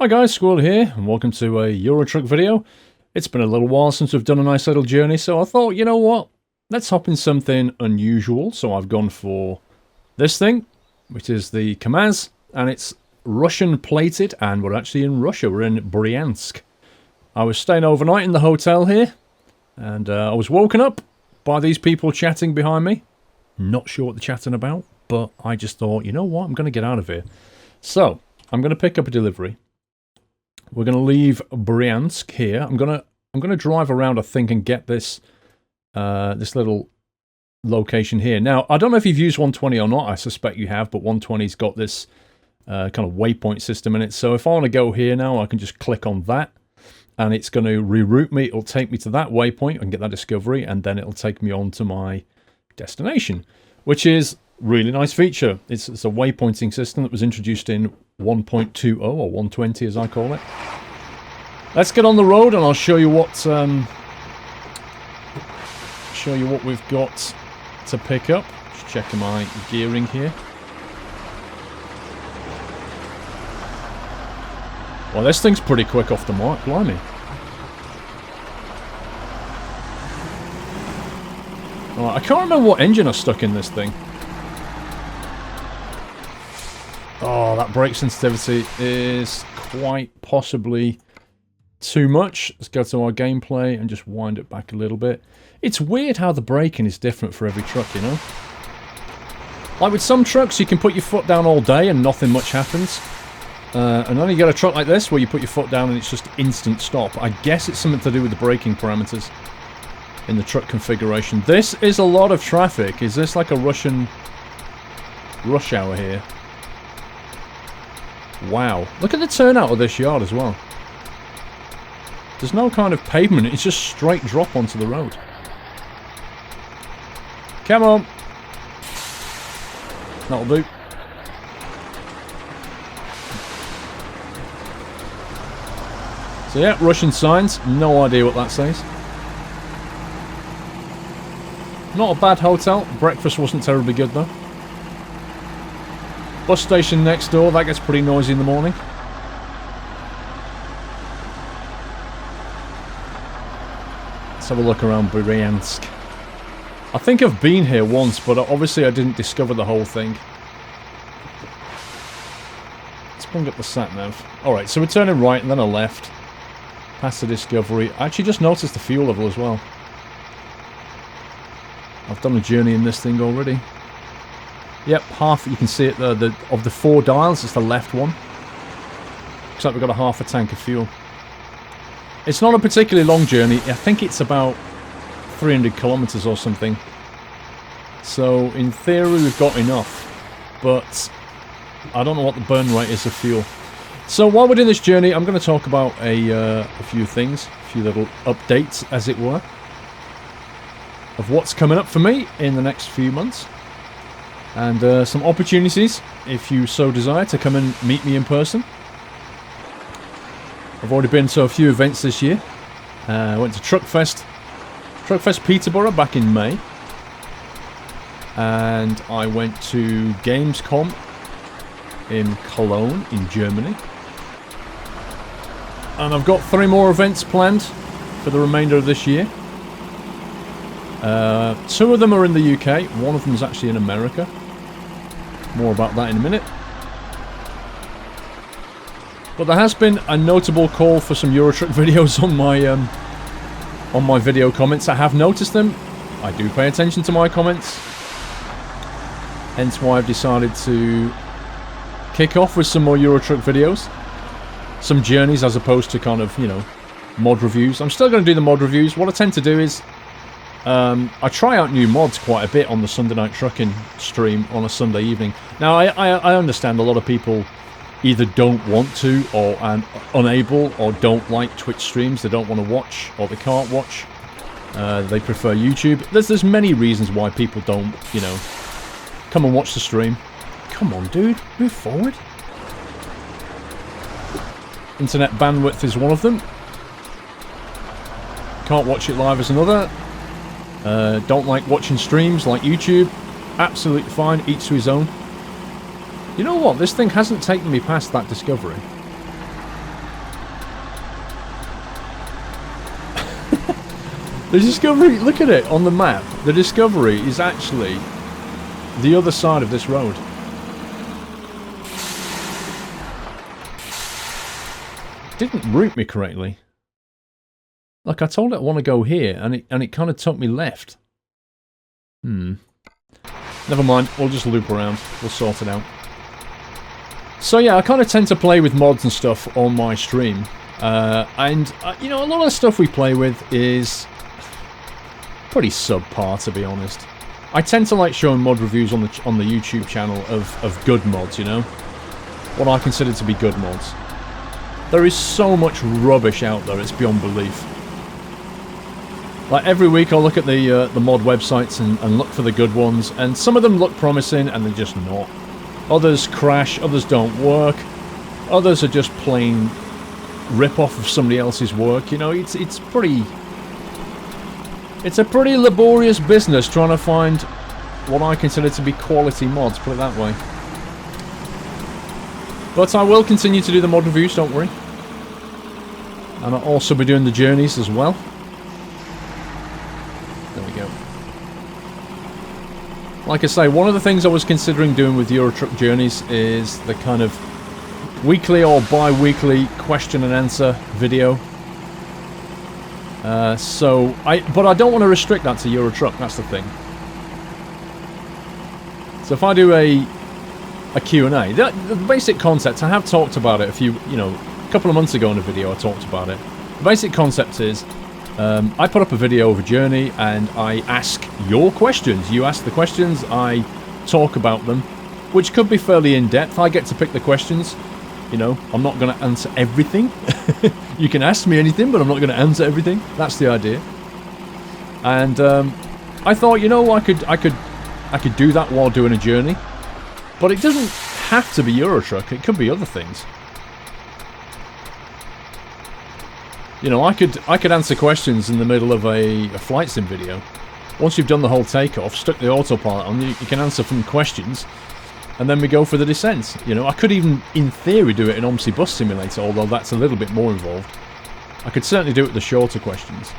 Hi guys, Squirrel here, and welcome to a Euro Truck video. It's been a little while since we've done a nice little journey, so I thought, you know what? Let's hop in something unusual. So I've gone for this thing, which is the Kamaz, and it's Russian plated, and we're actually in Russia. We're in Bryansk. I was staying overnight in the hotel here, and I was woken up by these people chatting behind me. Not sure what they're chatting about, but I just thought, you know what? I'm going to get out of here. So I'm going to pick up a delivery. We're going to leave Bryansk here. I'm gonna drive around, I think, and get this this little location here. Now, I don't know if you've used 120 or not. I suspect you have, but 120's got this kind of waypoint system in it. So if I want to go here now, I can just click on that, and it's going to reroute me. It'll take me to that waypoint and get that discovery, and then it'll take me on to my destination, which is really nice feature. It's a waypointing system that was introduced in 1.20 or 120 as I call it. Let's get on the road and I'll show you what we've got to pick up. Just checking my gearing here. Well, this thing's pretty quick off the mark, blimey. Alright, I can't remember what engine I stuck in this thing. Oh, that brake sensitivity is quite possibly too much. Let's go to our gameplay and just wind it back a little bit. It's weird how the braking is different for every truck, you know? Like with some trucks, you can put your foot down all day and nothing much happens. And then you get a truck like this where you put your foot down and it's just instant stop. I guess it's something to do with the braking parameters in the truck configuration. This is a lot of traffic. Is this like a Russian rush hour here? Wow. Look at the turnout of this yard as well. There's no kind of pavement. It's just straight drop onto the road. Come on. That'll do. So yeah, Russian signs. No idea what that says. Not a bad hotel. Breakfast wasn't terribly good though. Bus station next door, that gets pretty noisy in the morning. Let's have a look around Bryansk. I think I've been here once, but obviously I didn't discover the whole thing. Let's bring up the sat-nav. Alright, so we're turning right and then a left. Past the discovery. I actually just noticed the fuel level as well. I've done a journey in this thing already. Yep, half, you can see it there, of the 4 dials, it's the left one. Looks like we've got a half a tank of fuel. It's not a particularly long journey, I think it's about 300 kilometers or something. So, in theory we've got enough, but I don't know what the burn rate is of fuel. So while we're doing this journey, I'm going to talk about a few things, a few little updates, as it were, of what's coming up for me in the next few months. And some opportunities, if you so desire, to come and meet me in person. I've already been to a few events this year. I went to Truckfest Peterborough back in May. And I went to Gamescom in Cologne in Germany. And I've got 3 more events planned for the remainder of this year. 2 of them are in the UK, one of them is actually in America. More about that in a minute. But there has been a notable call for some Eurotruck videos on my video comments. I have noticed them. I do pay attention to my comments. Hence why I've decided to kick off with some more Eurotruck videos. Some journeys as opposed to kind of, you know, mod reviews. I'm still going to do the mod reviews. What I tend to do is I try out new mods quite a bit on the Sunday Night Trucking stream on a Sunday evening. Now, I understand a lot of people either don't want to, or are unable, or don't like Twitch streams. They don't want to watch, or they can't watch. They prefer YouTube. There's many reasons why people don't, you know, come and watch the stream. Come on, dude. Move forward. Internet bandwidth is one of them. Can't watch it live is another. Don't like watching streams like YouTube. Absolutely fine, each to his own. You know what? This thing hasn't taken me past that discovery. The Discovery, look at it on the map. The Discovery is actually the other side of this road. It didn't route me correctly. Like, I told it I want to go here, and it kind of took me left. Never mind, we'll just loop around. We'll sort it out. So yeah, I kind of tend to play with mods and stuff on my stream. You know, a lot of the stuff we play with is pretty subpar, to be honest. I tend to like showing mod reviews on the YouTube channel of good mods, you know? What I consider to be good mods. There is so much rubbish out there, it's beyond belief. Like, every week I'll look at the mod websites and look for the good ones, and some of them look promising, and they're just not. Others crash, others don't work, others are just plain rip-off of somebody else's work, you know, it's a pretty laborious business trying to find what I consider to be quality mods, put it that way. But I will continue to do the mod reviews, don't worry. And I'll also be doing the journeys as well. There we go. Like I say, one of the things I was considering doing with Euro Truck Journeys is the kind of weekly or bi-weekly question and answer video. But I don't want to restrict that to Euro Truck, that's the thing. So if I do a Q&A, the basic concept, I have talked about it a couple of months ago in a video I talked about it. The basic concept is, I put up a video of a journey and I ask your questions. You ask the questions, I talk about them, which could be fairly in-depth. I get to pick the questions. You know, I'm not going to answer everything. You can ask me anything, but I'm not going to answer everything. That's the idea. And I thought, you know, I could do that while doing a journey. But it doesn't have to be Euro Truck. It could be other things. You know, I could answer questions in the middle of a flight sim video. Once you've done the whole takeoff, stuck the autopilot on, you can answer some questions, and then we go for the descent. You know, I could even, in theory, do it in OMSI Bus Simulator, although that's a little bit more involved. I could certainly do it with the shorter questions.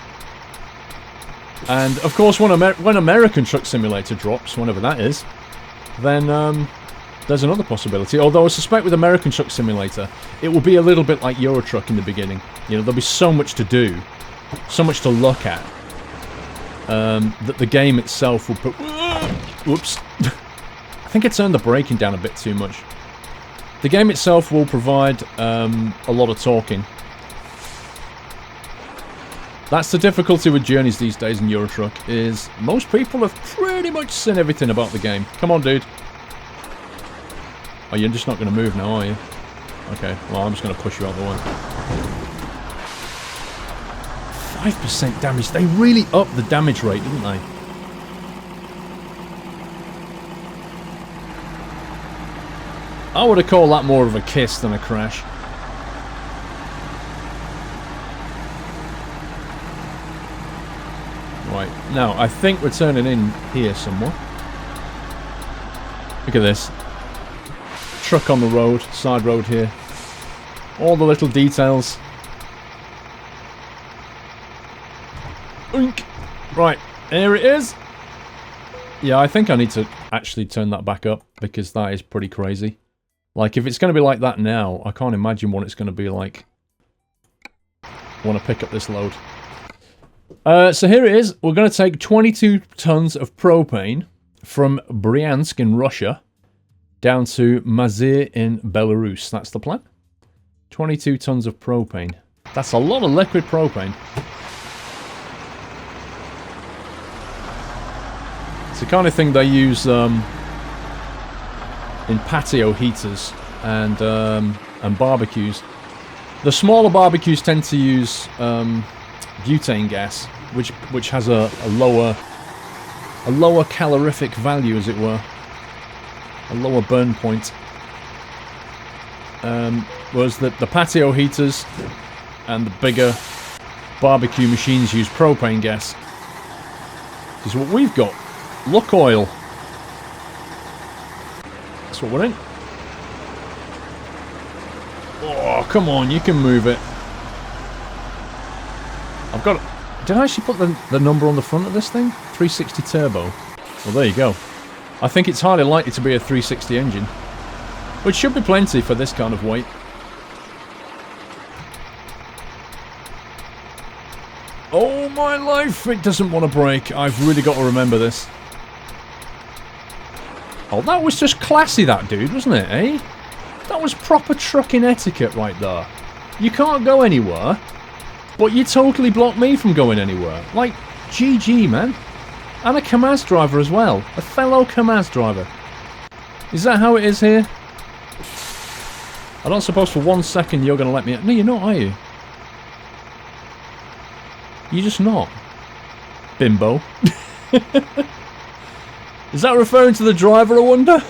And, of course, when American Truck Simulator drops, whenever that is, then there's another possibility. Although I suspect with American Truck Simulator, it will be a little bit like Euro Truck in the beginning. You know, there'll be so much to do, so much to look at, that the game itself will put... Whoops. I think I turned the braking down a bit too much. The game itself will provide a lot of talking. That's the difficulty with journeys these days in Euro Truck, is most people have pretty much seen everything about the game. Come on, dude. Oh, you're just not going to move now, are you? Okay, well, I'm just going to push you out the way. 5% damage. They really upped the damage rate, didn't they? I would have called that more of a kiss than a crash. Right, now, I think we're turning in here somewhere. Look at this. Truck on the road, side road here. All the little details. Oink. Right, here it is. Yeah, I think I need to actually turn that back up, because that is pretty crazy. Like, if it's going to be like that now, I can't imagine what it's going to be like. I want to pick up this load. So here it is. We're going to take 22 tons of propane from Bryansk in Russia down to Mazyr in Belarus. That's the plan. 22 tons of propane. That's a lot of liquid propane. It's the kind of thing they use in patio heaters and barbecues. The smaller barbecues tend to use butane gas, which has a lower calorific value, as it were, a lower burn point. Whereas the patio heaters and the bigger barbecue machines use propane gas. This is what we've got. Look oil. That's what we're in. Oh, come on, you can move it. I've got Did I actually put the number on the front of this thing? 360 turbo. Well, there you go. I think it's highly likely to be a 360 engine, which should be plenty for this kind of weight. Oh my life, it doesn't want to brake. I've really got to remember this. Oh, that was just classy, that dude, wasn't it, eh? That was proper trucking etiquette right there. You can't go anywhere, but you totally blocked me from going anywhere. Like, GG, man. And a Kamaz driver as well. A fellow Kamaz driver. Is that how it is here? I don't suppose for 1 second you're going to let me... No, you're not, are you? You're just not. Bimbo. Is that referring to the driver, I wonder?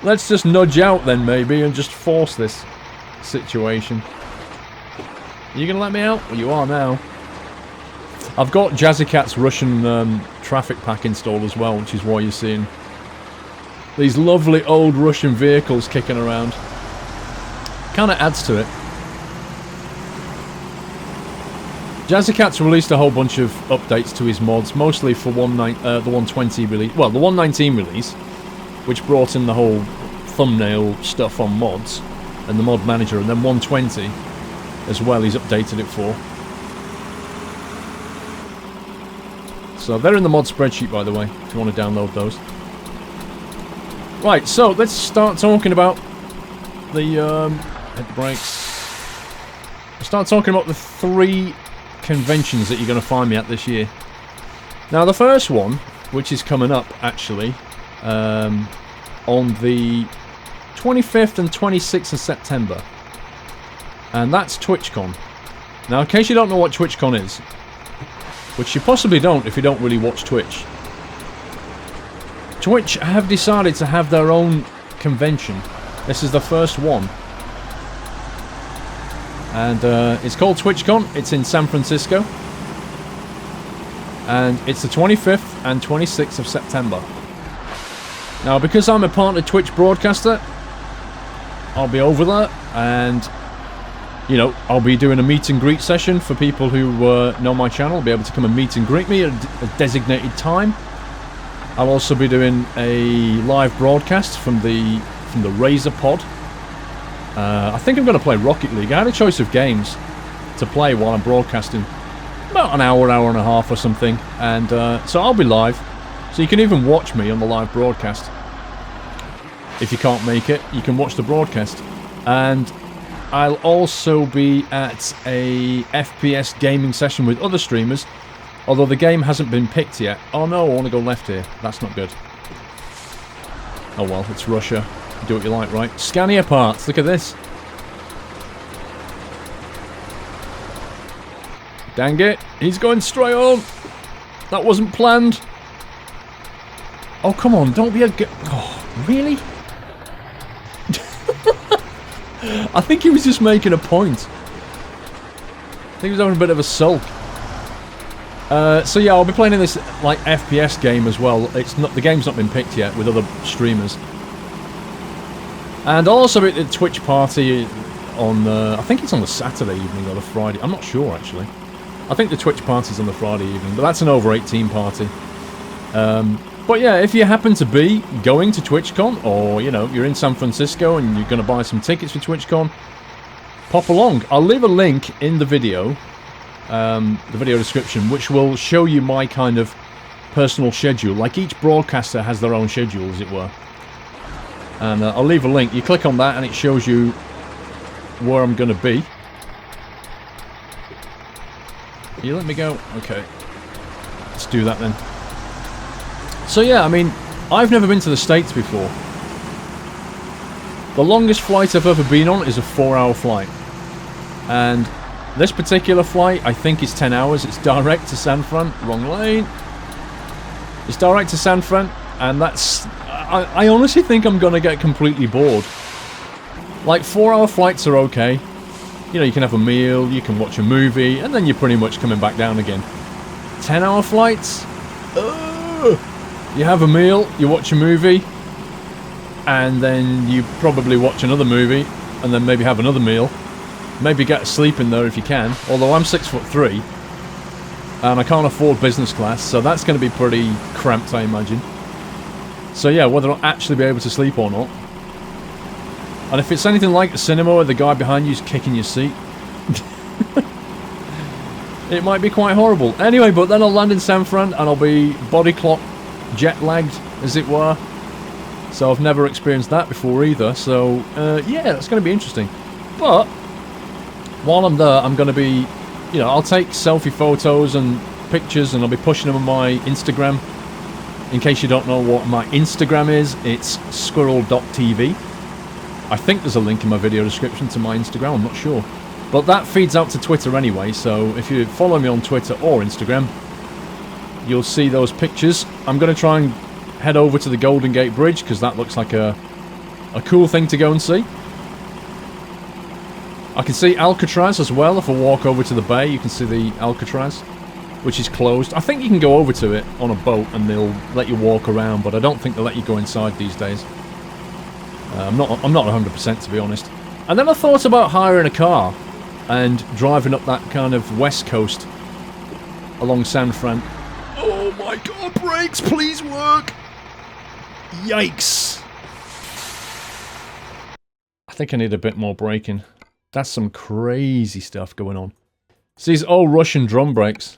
Let's just nudge out then, maybe, and just force this situation. Are you going to let me out? Well, you are now. I've got Jazzycat's Russian traffic pack installed as well, which is why you're seeing these lovely old Russian vehicles kicking around. Kind of adds to it. Jazzycat's released a whole bunch of updates to his mods, mostly for the 120 release, well, the 119 release, which brought in the whole thumbnail stuff on mods and the mod manager, and then 120 as well he's updated it for. So they're in the mod spreadsheet, by the way, if you want to download those. Right, so let's start talking about the hit the brakes. Start talking about the 3 conventions that you're going to find me at this year. Now the first one, which is coming up actually on the 25th and 26th of September, and that's TwitchCon. Now in case you don't know what TwitchCon is, which you possibly don't if you don't really watch Twitch, Twitch have decided to have their own convention. This is the first one. And it's called TwitchCon. It's in San Francisco. And it's the 25th and 26th of September. Now, because I'm a partner Twitch broadcaster, I'll be over there. And, you know, I'll be doing a meet and greet session for people who know my channel. Be able to come and meet and greet me at a designated time. I'll also be doing a live broadcast from the Razor Pod. I think I'm going to play Rocket League. I had a choice of games to play while I'm broadcasting. About an hour and a half or something. And so I'll be live. So you can even watch me on the live broadcast. If you can't make it, you can watch the broadcast. And I'll also be at a FPS gaming session with other streamers. Although the game hasn't been picked yet. Oh no, I want to go left here. That's not good. Oh well, it's Russia. Do what you like, right? Scania parts, look at this. Dang it, he's going straight on. That wasn't planned. Oh, come on, don't be a oh, really? I think he was just making a point. I think he was having a bit of a sulk. So yeah, I'll be playing in this like FPS game as well. It's not, the game's not been picked yet with other streamers. And I'll also be at the Twitch party on, I think it's on the Saturday evening or the Friday. I'm not sure, actually. I think the Twitch party's on the Friday evening, but that's an over 18 party. But yeah, if you happen to be going to TwitchCon, or, you know, you're in San Francisco and you're going to buy some tickets for TwitchCon, pop along. I'll leave a link in the video description, which will show you my kind of personal schedule. Like, each broadcaster has their own schedule, as it were. And I'll leave a link. You click on that and it shows you where I'm going to be. You let me go? Okay. Let's do that then. So yeah, I mean, I've never been to the States before. The longest flight I've ever been on is a 4-hour flight. And this particular flight, I think, is 10 hours. It's direct to San Fran. Wrong lane. It's direct to San Fran, and that's... I honestly think I'm going to get completely bored. Like, 4-hour flights are okay. You know, you can have a meal, you can watch a movie, and then you're pretty much coming back down again. 10-hour flights? Ugh. You have a meal, you watch a movie, and then you probably watch another movie, and then maybe have another meal. Maybe get a sleep in there if you can. Although I'm 6'3", and I can't afford business class, so that's going to be pretty cramped, I imagine. So yeah, whether I'll actually be able to sleep or not. And if it's anything like a cinema where the guy behind you's kicking your seat, it might be quite horrible. Anyway, but then I'll land in San Fran and I'll be body clock jet lagged, as it were. So I've never experienced that before either. So yeah, that's going to be interesting. But while I'm there, I'm going to be, you know, I'll take selfie photos and pictures and I'll be pushing them on my Instagram. In case you don't know what my Instagram is, it's squirrel.tv. I think there's a link in my video description to my Instagram, I'm not sure. But that feeds out to Twitter anyway, so if you follow me on Twitter or Instagram, you'll see those pictures. I'm going to try and head over to the Golden Gate Bridge, because that looks like a cool thing to go and see. I can see Alcatraz as well. If I walk over to the bay, you can see the Alcatraz, which is closed. I think you can go over to it on a boat and they'll let you walk around, but I don't think they'll let you go inside these days. I'm not 100% to be honest. And then I thought about hiring a car and driving up that kind of west coast along San Fran. Oh my god, brakes, please work! Yikes! I think I need a bit more braking. That's some crazy stuff going on. It's these old Russian drum brakes.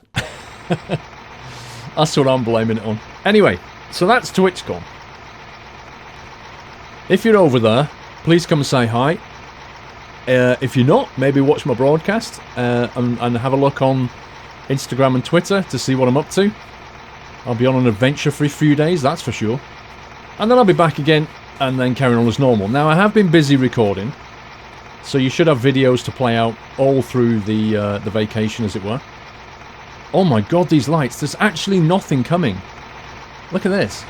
That's what I'm blaming it on. Anyway, so that's TwitchCon. If you're over there, please come and say hi. If you're not, maybe watch my broadcast and have a look on Instagram and Twitter to see what I'm up to. I'll be on an adventure for a few days, that's for sure. And then I'll be back again and then carrying on as normal. Now, I have been busy recording, so you should have videos to play out all through the vacation, as it were. Oh my god, these lights. There's actually nothing coming. Look at this.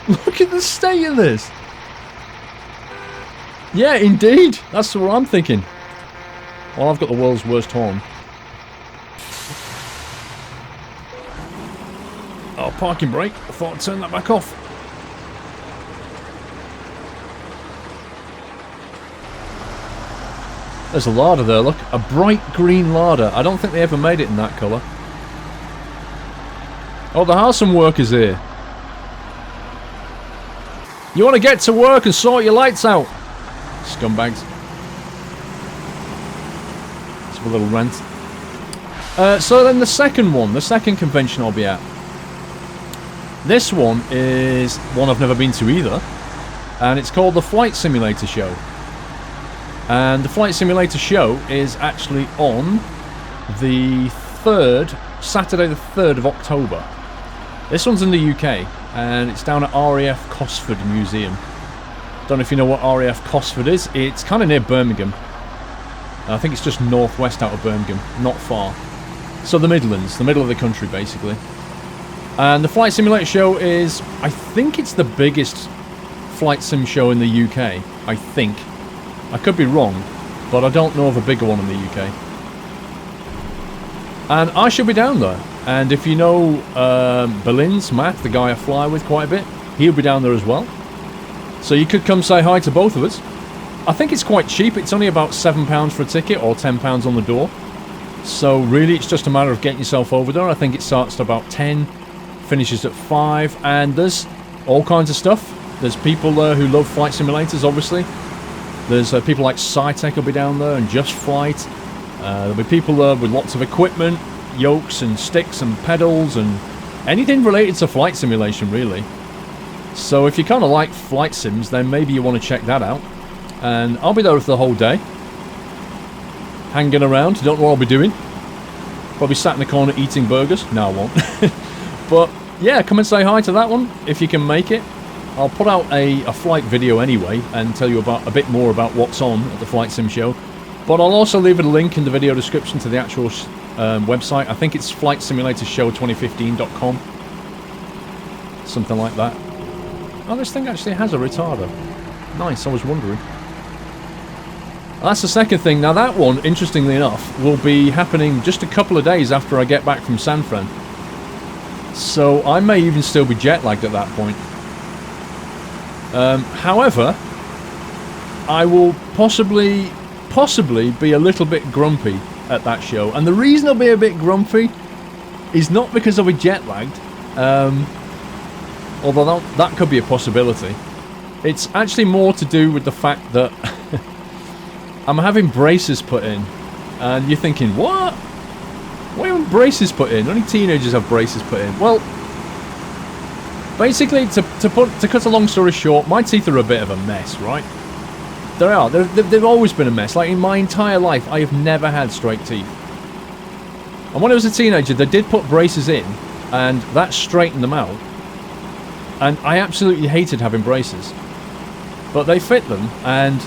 Look at the state of this. Yeah, indeed. That's what I'm thinking. Well, I've got the world's worst horn. Oh, parking brake. I thought I'd turn that back off. There's a larder there, look. A bright green larder. I don't think they ever made it in that colour. Oh, there are some workers here. You want to get to work and sort your lights out? Scumbags. Let's have a little rant. So then the second convention I'll be at. This one is one I've never been to either. And it's called the Flight Simulator Show. And the Flight Simulator Show is actually on the 3rd, Saturday the 3rd of October. This one's in the UK, and it's down at RAF Cosford Museum. Don't know if you know what RAF Cosford is. It's kind of near Birmingham. I think it's just northwest out of Birmingham, not far. So the Midlands, the middle of the country basically. And the Flight Simulator Show is, I think it's the biggest flight sim show in the UK, I think. I could be wrong, but I don't know of a bigger one in the UK. And I should be down there. And if you know Berlin's Matt, the guy I fly with quite a bit, he'll be down there as well. So you could come say hi to both of us. I think it's quite cheap. It's only about £7 for a ticket or £10 on the door. So really it's just a matter of getting yourself over there. I think it starts at about 10, finishes at 5, and there's all kinds of stuff. There's people there who love flight simulators, obviously. There's people like SciTech will be down there, and Just Flight. There'll be people there with lots of equipment, yokes and sticks and pedals and anything related to flight simulation, really. So if you kind of like flight sims, then maybe you want to check that out. And I'll be there for the whole day. Hanging around, don't know what I'll be doing. Probably sat in the corner eating burgers. No, I won't. But yeah, come and say hi to that one if you can make it. I'll put out a flight video anyway and tell you about a bit more about what's on at the Flight Sim Show. But I'll also leave a link in the video description to the actual website. I think it's flightsimulatorshow2015.com. Something like that. Oh, this thing actually has a retarder. Nice, I was wondering. That's the second thing. Now that one, interestingly enough, will be happening just a couple of days after I get back from San Fran. So I may even still be jet lagged at that point. However, I will possibly possibly be a little bit grumpy at that show. And the reason I'll be a bit grumpy is not because I'll be jet lagged, although that could be a possibility. It's actually more to do with the fact that I'm having braces put in. And you're thinking, what? Why are braces put in? Only teenagers have braces put in. Well, basically, to cut a long story short, my teeth are a bit of a mess, right? They are. They've always been a mess. Like, in my entire life, I have never had straight teeth. And when I was a teenager, they did put braces in, and that straightened them out. And I absolutely hated having braces. But they fit them, and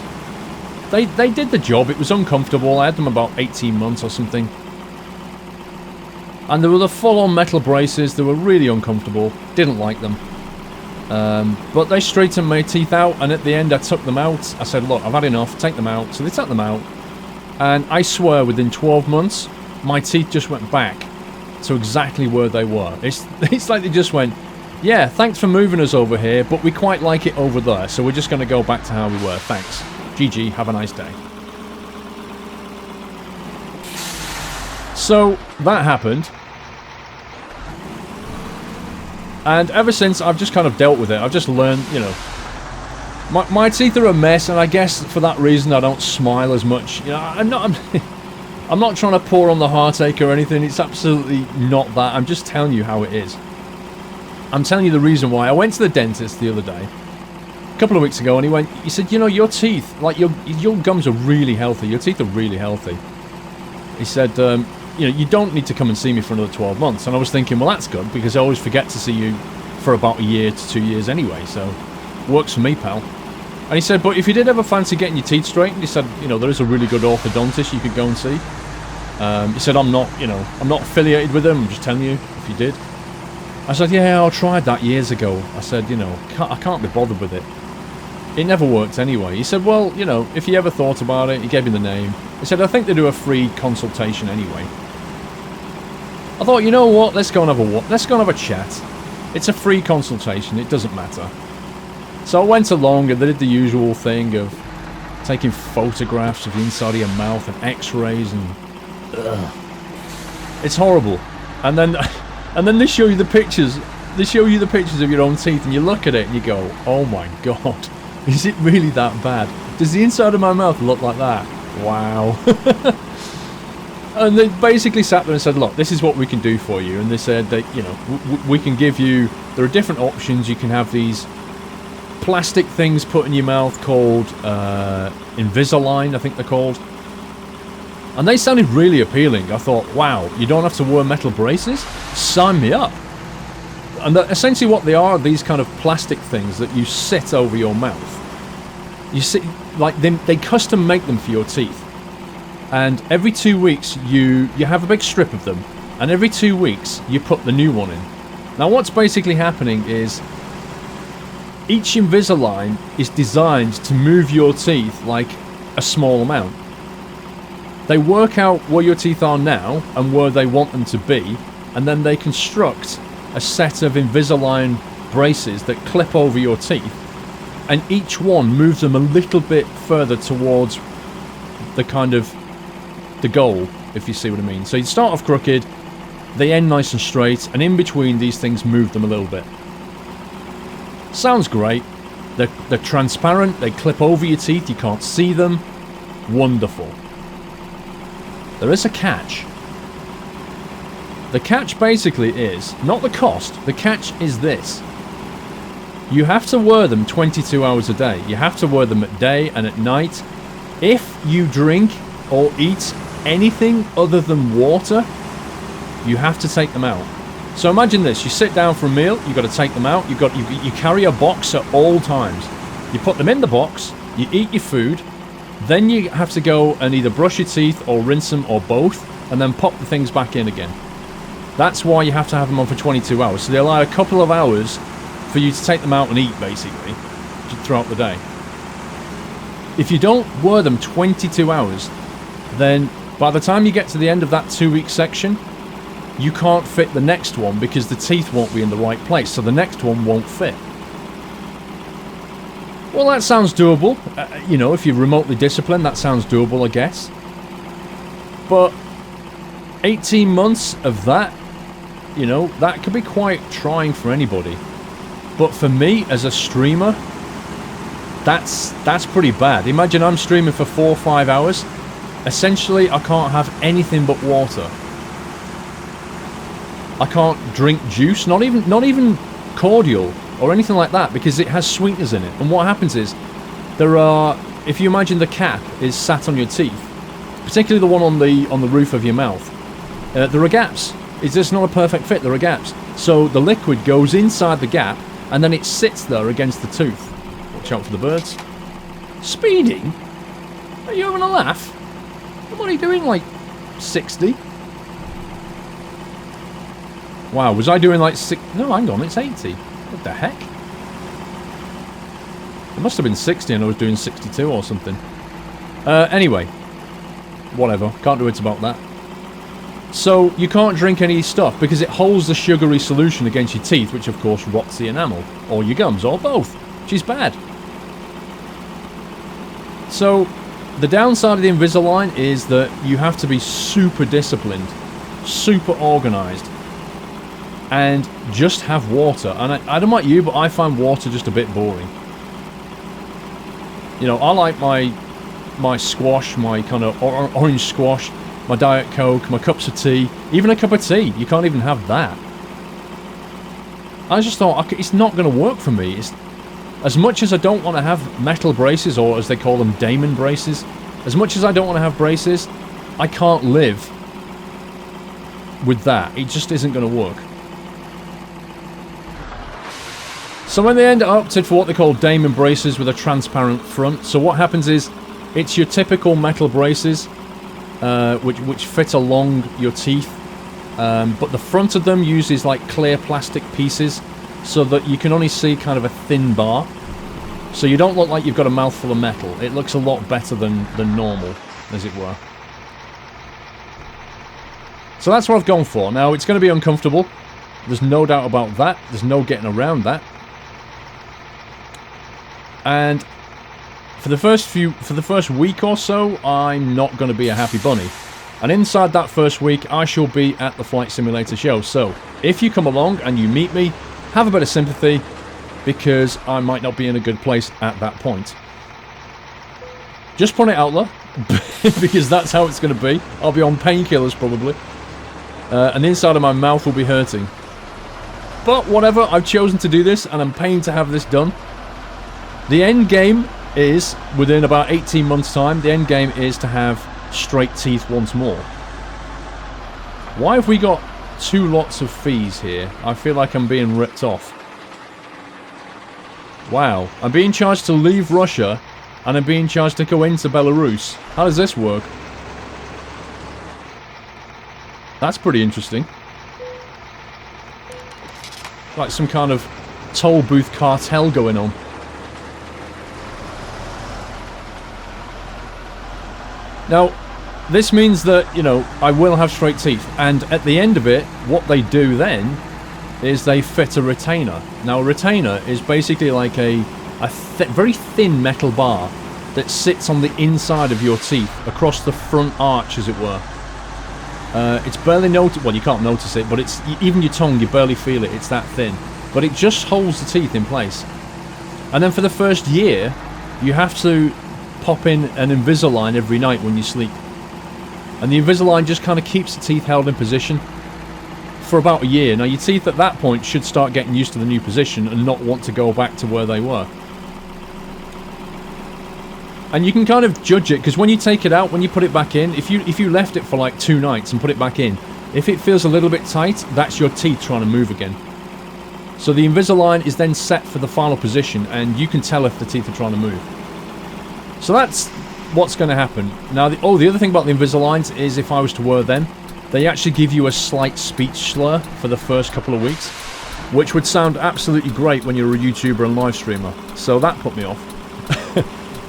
they did the job. It was uncomfortable. I had them about 18 months or something. And they were the full-on metal braces. They were really uncomfortable. Didn't like them. But they straightened my teeth out, and at the end I took them out. I said, look, I've had enough, take them out. So they took them out, and I swear within 12 months, my teeth just went back to exactly where they were. It's like they just went, yeah, thanks for moving us over here, but we quite like it over there, so we're just going to go back to how we were. Thanks. GG, have a nice day. So, that happened. And ever since, I've just kind of dealt with it. I've just learned, you know, my teeth are a mess, and I guess for that reason I don't smile as much. You know, I'm not trying to pour on the heartache or anything. It's absolutely not that. I'm just telling you how it is. I'm telling you the reason why. I went to the dentist the other day, a couple of weeks ago, and he said, you know, your teeth, like your gums are really healthy. Your teeth are really healthy. He said, you know, you don't need to come and see me for another 12 months. And I was thinking, well, that's good, because I always forget to see you for about a year to 2 years anyway, so works for me, pal. And he said, but if you did ever fancy getting your teeth straightened, he said, you know, there is a really good orthodontist you could go and see. He said, I'm not affiliated with him, I'm just telling you, if you did. I said, yeah, I tried that years ago. I said, you know, I can't be bothered with it. It never worked anyway. He said, well, you know, if you ever thought about it, he gave me the name. He said, I think they do a free consultation anyway. I thought, you know what, let's go and have a chat. It's a free consultation, it doesn't matter. So I went along and they did the usual thing of taking photographs of the inside of your mouth and x-rays and... Ugh. It's horrible. And then they show you the pictures. They show you the pictures of your own teeth and you look at it and you go, oh my god, is it really that bad? Does the inside of my mouth look like that? Wow. And they basically sat there and said, look, this is what we can do for you. And they said that, you know, we can give you, there are different options. You can have these plastic things put in your mouth called Invisalign, I think they're called. And they sounded really appealing. I thought, wow, you don't have to wear metal braces? Sign me up. And essentially what they are these kind of plastic things that you sit over your mouth. You sit, like, they custom make them for your teeth. And every 2 weeks you have a big strip of them, and every 2 weeks you put the new one in. Now what's basically happening is each Invisalign is designed to move your teeth like a small amount. They work out where your teeth are now and where they want them to be, and then they construct a set of Invisalign braces that clip over your teeth, and each one moves them a little bit further towards the kind of the goal, if you see what I mean. So you start off crooked, they end nice and straight, and in between these things move them a little bit. Sounds great. They're transparent, they clip over your teeth, you can't see them. Wonderful. There is a catch. The catch basically is, not the cost, the catch is this. You have to wear them 22 hours a day. You have to wear them at day and at night. If you drink or eat anything other than water, you have to take them out. So imagine this, you sit down for a meal, you've got to take them out, you carry a box at all times. You put them in the box, you eat your food, then you have to go and either brush your teeth or rinse them or both, and then pop the things back in again. That's why you have to have them on for 22 hours. So they allow a couple of hours for you to take them out and eat, basically, throughout the day. If you don't wear them 22 hours, then by the time you get to the end of that 2-week section, you can't fit the next one because the teeth won't be in the right place, so the next one won't fit. Well, that sounds doable. You know, if you're remotely disciplined, that sounds doable, I guess. But 18 months of that, you know, that could be quite trying for anybody. But for me, as a streamer, that's pretty bad. Imagine I'm streaming for 4 or 5 hours. Essentially, I can't have anything but water. I can't drink juice, not even cordial or anything like that, because it has sweeteners in it. And what happens is, there are, if you imagine the cap is sat on your teeth, particularly the one on the roof of your mouth, there are gaps. It's just not a perfect fit, there are gaps. So the liquid goes inside the gap, and then it sits there against the tooth. Watch out for the birds. Speeding? Are you having a laugh? What are you doing, like 60? Wow, was I doing like 6? No, hang on, it's 80. What the heck? It must have been 60 and I was doing 62 or something. Anyway. Whatever, can't do it about that. So, you can't drink any stuff because it holds the sugary solution against your teeth, which of course rots the enamel. Or your gums, or both. Which is bad. So, the downside of the Invisalign is that you have to be super disciplined, super organised, and just have water. And I don't know about you, but I find water just a bit boring. You know, I like my squash, my kind of orange squash, my Diet Coke, my cups of tea, even a cup of tea. You can't even have that. I just thought, it's not going to work for me. As much as I don't want to have metal braces, or as they call them, Damon braces, as much as I don't want to have braces, I can't live with that. It just isn't going to work. So in the end, I opted for what they call Damon braces with a transparent front. So what happens is, it's your typical metal braces, which fit along your teeth, but the front of them uses like clear plastic pieces, so that you can only see kind of a thin bar. So you don't look like you've got a mouthful of metal. It looks a lot better than normal, as it were. So that's what I've gone for. Now, it's going to be uncomfortable. There's no doubt about that. There's no getting around that. And for the first week or so, I'm not going to be a happy bunny. And inside that first week, I shall be at the Flight Simulator show. So, if you come along and you meet me, have a bit of sympathy, because I might not be in a good place at that point. Just put it out there, because that's how it's going to be. I'll be on painkillers, probably. And the inside of my mouth will be hurting. But whatever, I've chosen to do this, and I'm paying to have this done. The end game is, within about 18 months' time, the end game is to have straight teeth once more. Why have we got 2 lots of fees here? I feel like I'm being ripped off. Wow, I'm being charged to leave Russia, and I'm being charged to go into Belarus. How does this work? That's pretty interesting. Like some kind of toll booth cartel going on. Now, this means that, you know, I will have straight teeth, and at the end of it, what they do then is they fit a retainer. Now, a retainer is basically like a very thin metal bar that sits on the inside of your teeth, across the front arch, as it were. It's barely noticeable. Well, you can't notice it, but it's even your tongue, you barely feel it. It's that thin, but it just holds the teeth in place. And then for the first year, you have to pop in an Invisalign every night when you sleep. And the Invisalign just kind of keeps the teeth held in position for about a year. Now, your teeth at that point should start getting used to the new position and not want to go back to where they were. And you can kind of judge it, because when you take it out, when you put it back in, if you left it for like 2 nights and put it back in, if it feels a little bit tight, that's your teeth trying to move again. So the Invisalign is then set for the final position, and you can tell if the teeth are trying to move. So that's what's going to happen. Now, the other thing about the Invisaligns is, if I was to wear them, they actually give you a slight speech slur for the first couple of weeks, which would sound absolutely great when you're a YouTuber and live streamer. So that put me off.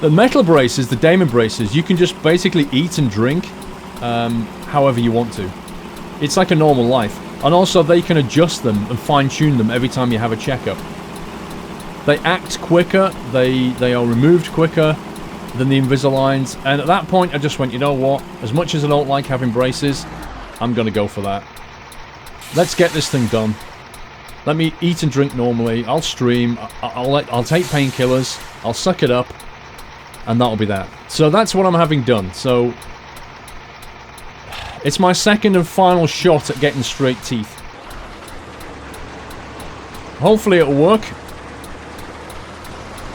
The metal braces, the Damon braces, you can just basically eat and drink however you want to. It's like a normal life. And also, they can adjust them and fine-tune them every time you have a checkup. They act quicker, they are removed quicker than the Invisaligns, and at that point I just went, you know what, as much as I don't like having braces, I'm gonna go for that. Let's get this thing done. Let me eat and drink normally, I'll stream, I'll take painkillers, I'll suck it up, and that'll be that. So that's what I'm having done. So it's my second and final shot at getting straight teeth. Hopefully it'll work.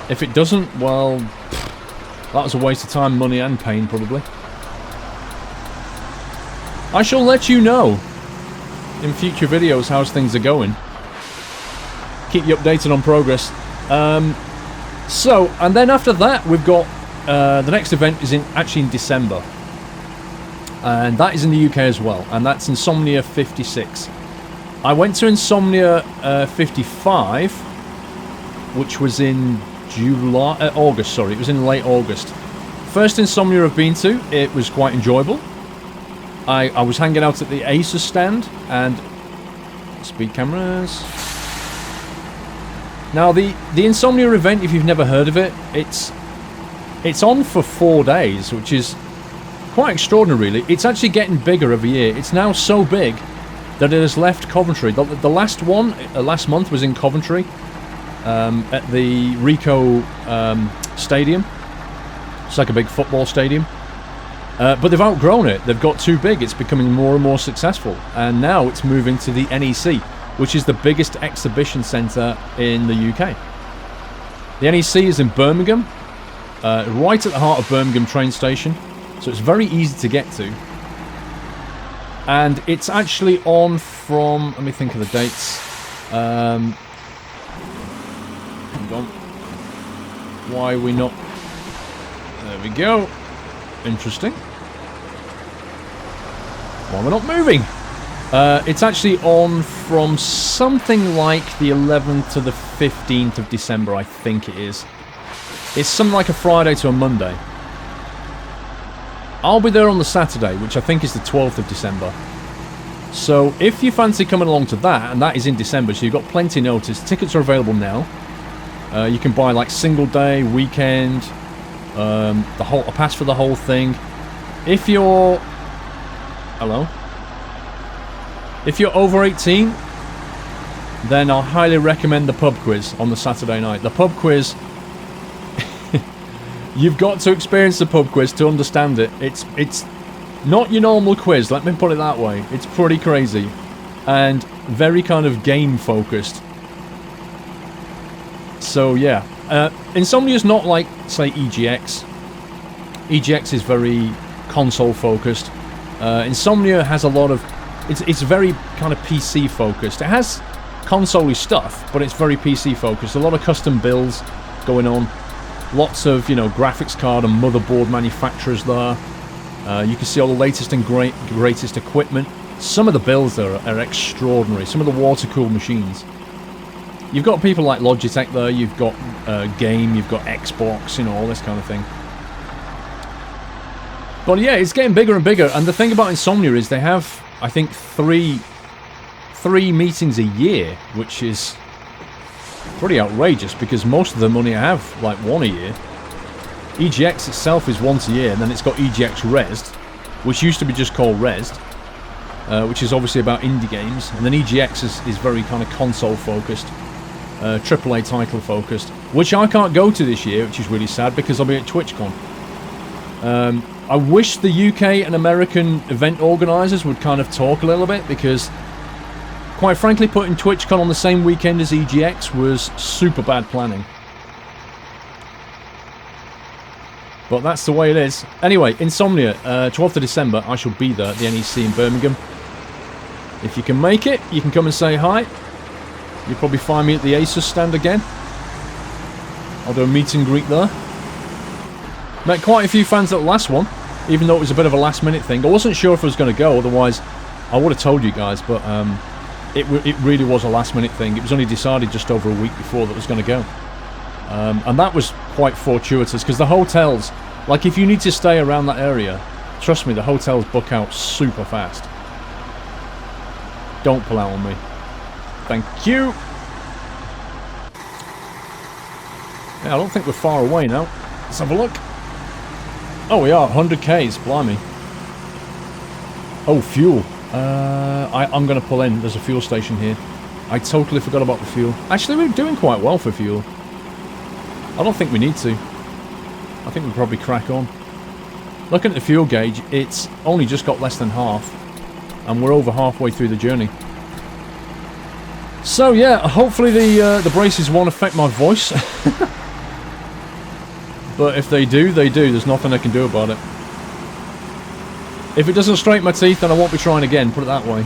If it doesn't, well, that was a waste of time, money, and pain, probably. I shall let you know in future videos how things are going. Keep you updated on progress. And then after that, we've got the next event is actually in December. And that is in the UK as well, and that's Insomnia 56. I went to Insomnia 55, which was in August, sorry, it was in late August. First Insomnia I've been to, it was quite enjoyable. I was hanging out at the Asus stand, and speed cameras. Now the Insomnia event, if you've never heard of it, it's on for 4 days, which is quite extraordinary, really. It's actually getting bigger every year. It's now so big that it has left Coventry. The last one, last month, was in Coventry, at the Ricoh Stadium. It's like a big football stadium. But they've outgrown it. They've got too big. It's becoming more and more successful. And now it's moving to the NEC, which is the biggest exhibition centre in the UK. The NEC is in Birmingham, right at the heart of Birmingham train station. So it's very easy to get to. And it's actually on from... Let me think of the dates. Hang on. Why are we not... There we go. Interesting. Why we're not moving? It's actually on from something like the 11th to the 15th of December, I think it is. It's something like a Friday to a Monday. I'll be there on the Saturday, which I think is the 12th of December. So if you fancy coming along to that, and that is in December, so you've got plenty of notice. Tickets are available now. You can buy like single day, weekend, a pass for the whole thing. If you're... Hello? If you're over 18, then I highly recommend the pub quiz on the Saturday night. The pub quiz... You've got to experience the pub quiz to understand it. It's not your normal quiz, let me put it that way. It's pretty crazy. And very kind of game focused. So yeah. Insomnia's not like, say, EGX. EGX is very console focused. Insomnia has a lot of... It's very kind of PC focused. It has console-y stuff, but it's very PC focused. A lot of custom builds going on. Lots of, you know, graphics card and motherboard manufacturers there. You can see all the latest and greatest equipment. Some of the builds there are extraordinary. Some of the water-cooled machines. You've got people like Logitech there. You've got Game. You've got Xbox. You know, all this kind of thing. But yeah, it's getting bigger and bigger. And the thing about Insomnia is they have, I think, three meetings a year, which is pretty outrageous because most of the money I have, like, one a year. EGX itself is once a year, and then it's got EGX Rezzed, which used to be just called Rezzed, which is obviously about indie games, and then EGX is very kind of console focused, AAA title focused, which I can't go to this year, which is really sad because I'll be at TwitchCon. I wish the UK and American event organisers would kind of talk a little bit, because quite frankly, putting TwitchCon on the same weekend as EGX was super bad planning. But that's the way it is. Anyway, Insomnia, 12th of December, I shall be there at the NEC in Birmingham. If you can make it, you can come and say hi. You'll probably find me at the Asus stand again. I'll do a meet and greet there. Met quite a few fans at the last one, even though it was a bit of a last minute thing. I wasn't sure if I was going to go, otherwise I would have told you guys, but it really was a last minute thing. It was only decided just over a week before that it was going to go. And that was quite fortuitous, because the hotels, like if you need to stay around that area, trust me, the hotels book out super fast. Don't pull out on me. Thank you. Yeah, I don't think we're far away now. Let's have a look. Oh, we are. 100 Ks. Blimey. Oh, fuel. I'm going to pull in. There's a fuel station here. I totally forgot about the fuel. Actually, we're doing quite well for fuel. I don't think we need to. I think we'll probably crack on. Looking at the fuel gauge, it's only just got less than half. And we're over halfway through the journey. So yeah, hopefully the braces won't affect my voice. But if they do, they do. There's nothing I can do about it. If it doesn't straighten my teeth, then I won't be trying again, put it that way.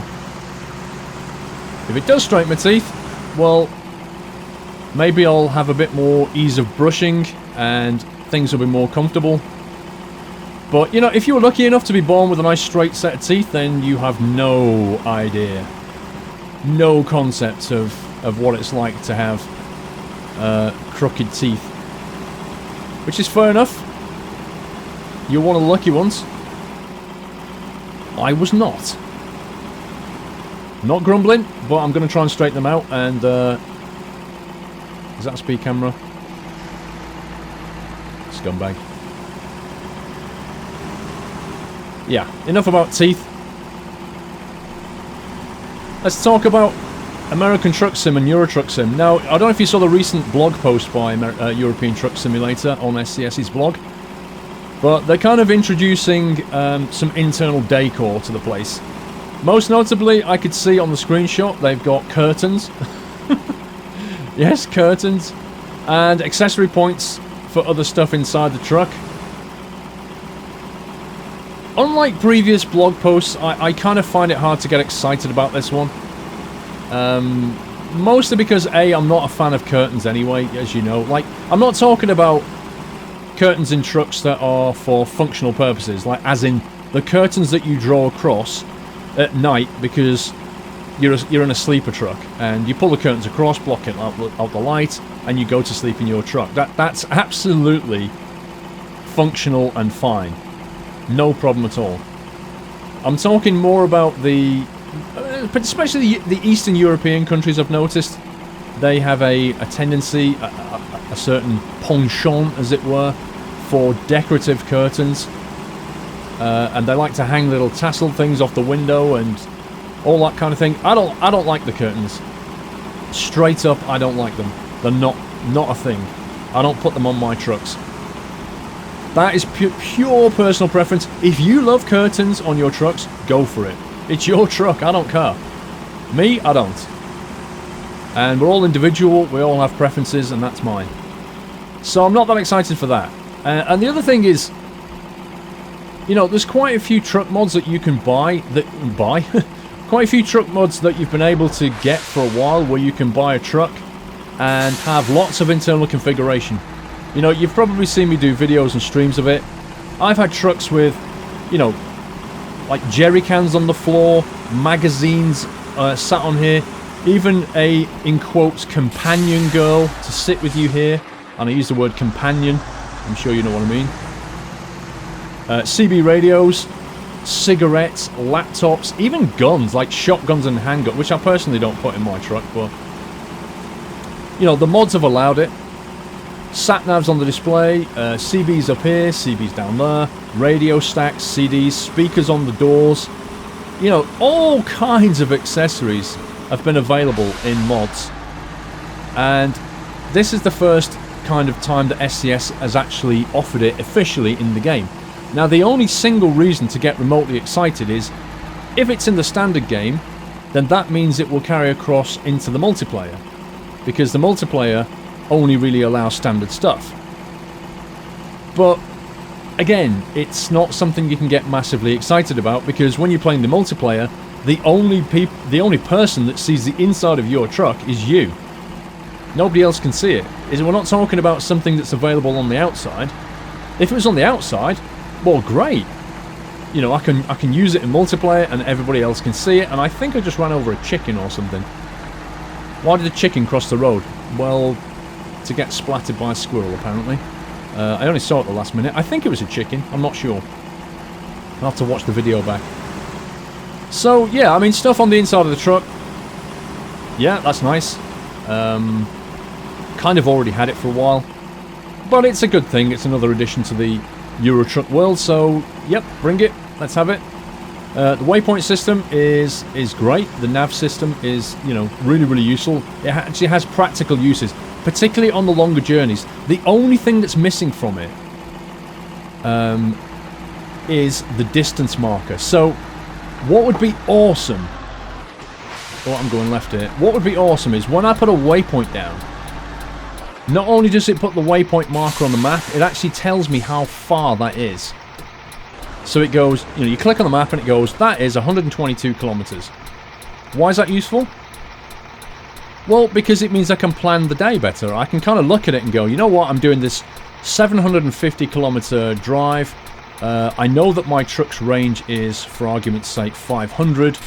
If it does straighten my teeth, well, maybe I'll have a bit more ease of brushing and things will be more comfortable. But, you know, if you were lucky enough to be born with a nice straight set of teeth, then you have no idea. No concept of what it's like to have crooked teeth. Which is fair enough. You're one of the lucky ones. I was not. Not grumbling, but I'm going to try and straighten them out. And is that a speed camera? Scumbag. Yeah, enough about teeth. Let's talk about American Truck Sim and Euro Truck Sim. Now, I don't know if you saw the recent blog post by European Truck Simulator on SCS's blog, but they're kind of introducing some internal decor to the place. Most notably, I could see on the screenshot, they've got curtains. Yes, curtains. And accessory points for other stuff inside the truck. Unlike previous blog posts, I kind of find it hard to get excited about this one. Mostly because, A, I'm not a fan of curtains anyway, as you know. Like, I'm not talking about curtains in trucks that are for functional purposes, like as in the curtains that you draw across at night because you're in a sleeper truck and you pull the curtains across, block it out the light, and you go to sleep in your truck. That's absolutely functional and fine. No problem at all. I'm talking more about the... especially the Eastern European countries, I've noticed. They have a tendency, a certain penchant, as it were, for decorative curtains. And they like to hang little tassel things off the window and all that kind of thing. I don't like the curtains. Straight up, I don't like them. They're not a thing. I don't put them on my trucks. That is pure personal preference. If you love curtains on your trucks, go for it. It's your truck, I don't care. Me, I don't. And we're all individual, we all have preferences, and that's mine. So I'm not that excited for that. And the other thing is, you know, there's quite a few truck mods that you can buy, quite a few truck mods that you've been able to get for a while, where you can buy a truck and have lots of internal configuration. You know, you've probably seen me do videos and streams of it. I've had trucks with, you know, like jerry cans on the floor, magazines sat on here, even a, in quotes, companion girl to sit with you here. And I use the word companion, I'm sure you know what I mean. CB radios, cigarettes, laptops, even guns, like shotguns and handguns, which I personally don't put in my truck, but, you know, the mods have allowed it. Sat-navs on the display, CBs up here, CBs down there, radio stacks, CDs, speakers on the doors. You know, all kinds of accessories have been available in mods. And this is the first kind of time that SCS has actually offered it officially in the game. Now, the only single reason to get remotely excited is, if it's in the standard game, then that means it will carry across into the multiplayer. Because the multiplayer only really allows standard stuff. But again, it's not something you can get massively excited about, because when you're playing the multiplayer, the only person that sees the inside of your truck is you. Nobody else can see it. We're not talking about something that's available on the outside. If it was on the outside, well, great. You know, I can use it in multiplayer and everybody else can see it. And I think I just ran over a chicken or something. Why did the chicken cross the road? Well, to get splattered by a squirrel, apparently. I only saw it at the last minute. I think it was a chicken. I'm not sure. I'll have to watch the video back. So, yeah, I mean, stuff on the inside of the truck. Yeah, that's nice. Kind of already had it for a while. But it's a good thing. It's another addition to the Euro Truck world. So, yep, bring it. Let's have it. The waypoint system is great. The nav system is, you know, really, really useful. It actually has practical uses, particularly on the longer journeys. The only thing that's missing from it is the distance marker. So, what would be awesome... Oh, I'm going left here. What would be awesome is when I put a waypoint down, not only does it put the waypoint marker on the map, it actually tells me how far that is. So it goes, you know, you click on the map and it goes, that is 122 kilometers. Why is that useful? Well, because it means I can plan the day better. I can kind of look at it and go, you know what, I'm doing this 750 kilometer drive. I know that my truck's range is, for argument's sake, 500.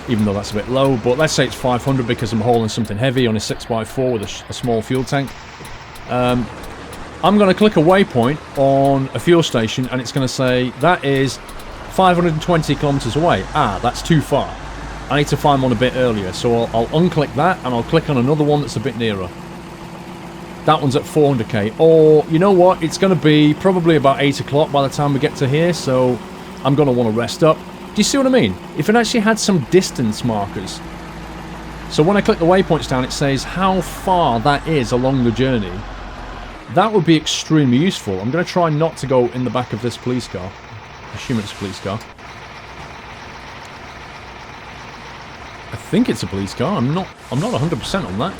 Even though that's a bit low, but let's say it's 500 because I'm hauling something heavy on a 6x4 with a small fuel tank. I'm going to click a waypoint on a fuel station and it's going to say that is 520 kilometers away. Ah, that's too far. I need to find one a bit earlier, so I'll unclick that and I'll click on another one that's a bit nearer. That one's at 400k. Or, you know what, it's going to be probably about 8 o'clock by the time we get to here, so I'm going to want to rest up. Do you see what I mean? If it actually had some distance markers. So when I click the waypoints down, it says how far that is along the journey. That would be extremely useful. I'm going to try not to go in the back of this police car. I assume it's a police car. I think it's a police car. I'm not 100% on that.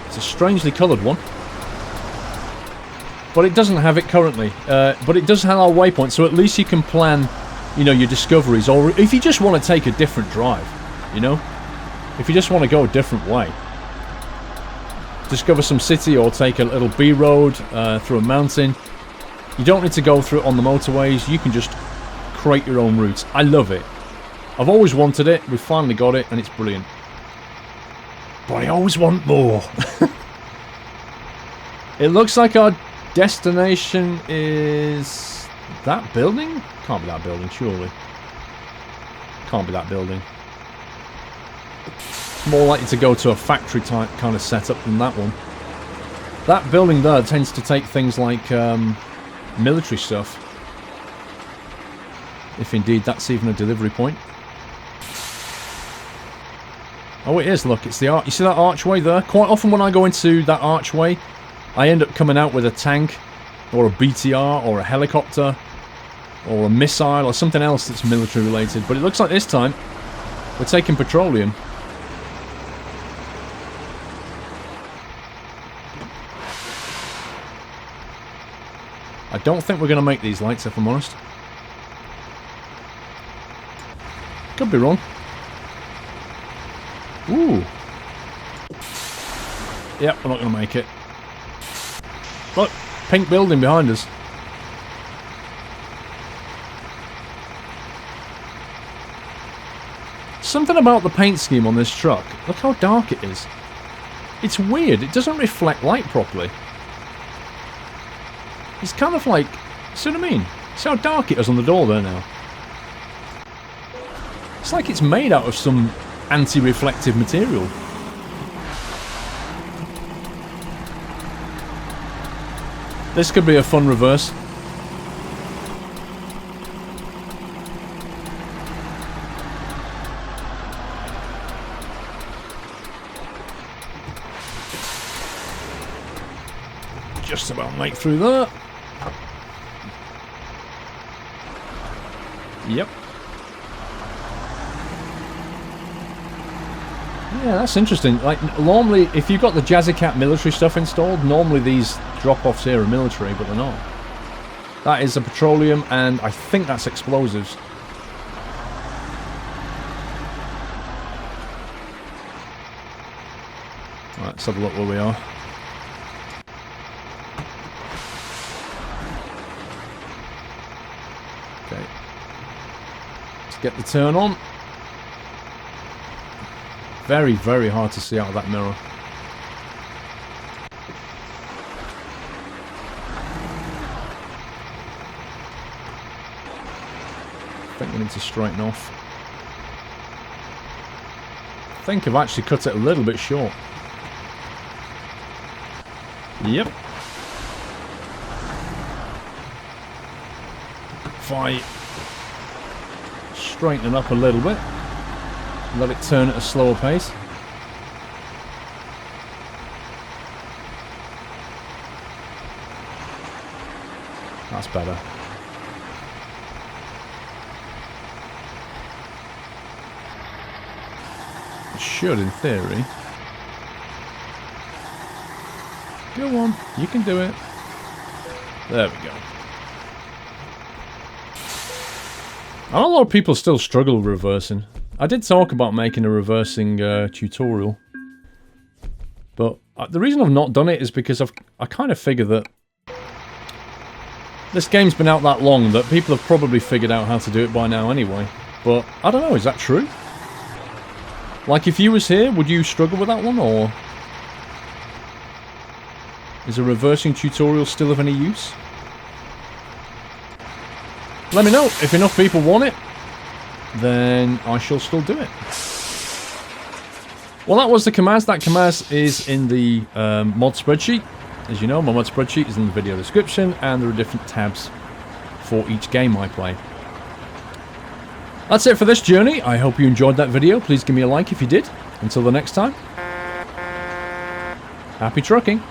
It's a strangely coloured one. But it doesn't have it currently. But it does have our waypoint, so at least you can plan, you know, your discoveries. Or if you just want to take a different drive, you know? If you just want to go a different way. Discover some city or take a little B road through a mountain. You don't need to go through it on the motorways. You can just create your own routes. I love it. I've always wanted it. We finally got it, and it's brilliant. But I always want more. It looks like our destination is that building? Can't be that building, surely. Can't be that building. More likely to go to a factory type kind of setup than that one. That building there tends to take things like military stuff. If indeed that's even a delivery point. Oh, it is, look, it's the arch. You see that archway there? Quite often when I go into that archway, I end up coming out with a tank, or a BTR, or a helicopter, or a missile, or something else that's military related. But it looks like this time, we're taking petroleum. I don't think we're going to make these lights, if I'm honest. Could be wrong. Ooh. Yep, we're not going to make it. Look, pink building behind us. Something about the paint scheme on this truck. Look how dark it is. It's weird. It doesn't reflect light properly. It's kind of like... See what I mean? See how dark it is on the door there now? It's like it's made out of some anti-reflective material. This could be a fun reverse. Just about make through that. Yep. Yeah, that's interesting. Like, normally, if you've got the Jazzy Cat military stuff installed, normally these drop-offs here are military, but they're not. That is a petroleum, and I think that's explosives. Right, let's have a look where we are. Okay. Let's get the turn on. Very, very hard to see out of that mirror. I think we need to straighten off. I think I've actually cut it a little bit short. Yep. If I straighten it up a little bit, let it turn at a slower pace. That's better. It should, in theory. Go on, you can do it. There we go. I know a lot of people still struggle with reversing. I did talk about making a reversing tutorial. But the reason I've not done it is because I kind of figure that this game's been out that long that people have probably figured out how to do it by now anyway. But I don't know, is that true? Like, if you was here, would you struggle with that one, or is a reversing tutorial still of any use? Let me know. If enough people want it, then I shall still do it. Well, that was the Kamaz. That Kamaz is in the mod spreadsheet. As you know, my mod spreadsheet is in the video description, and there are different tabs for each game I play. That's it for this journey. I hope you enjoyed that video. Please give me a like if you did. Until the next time, happy trucking.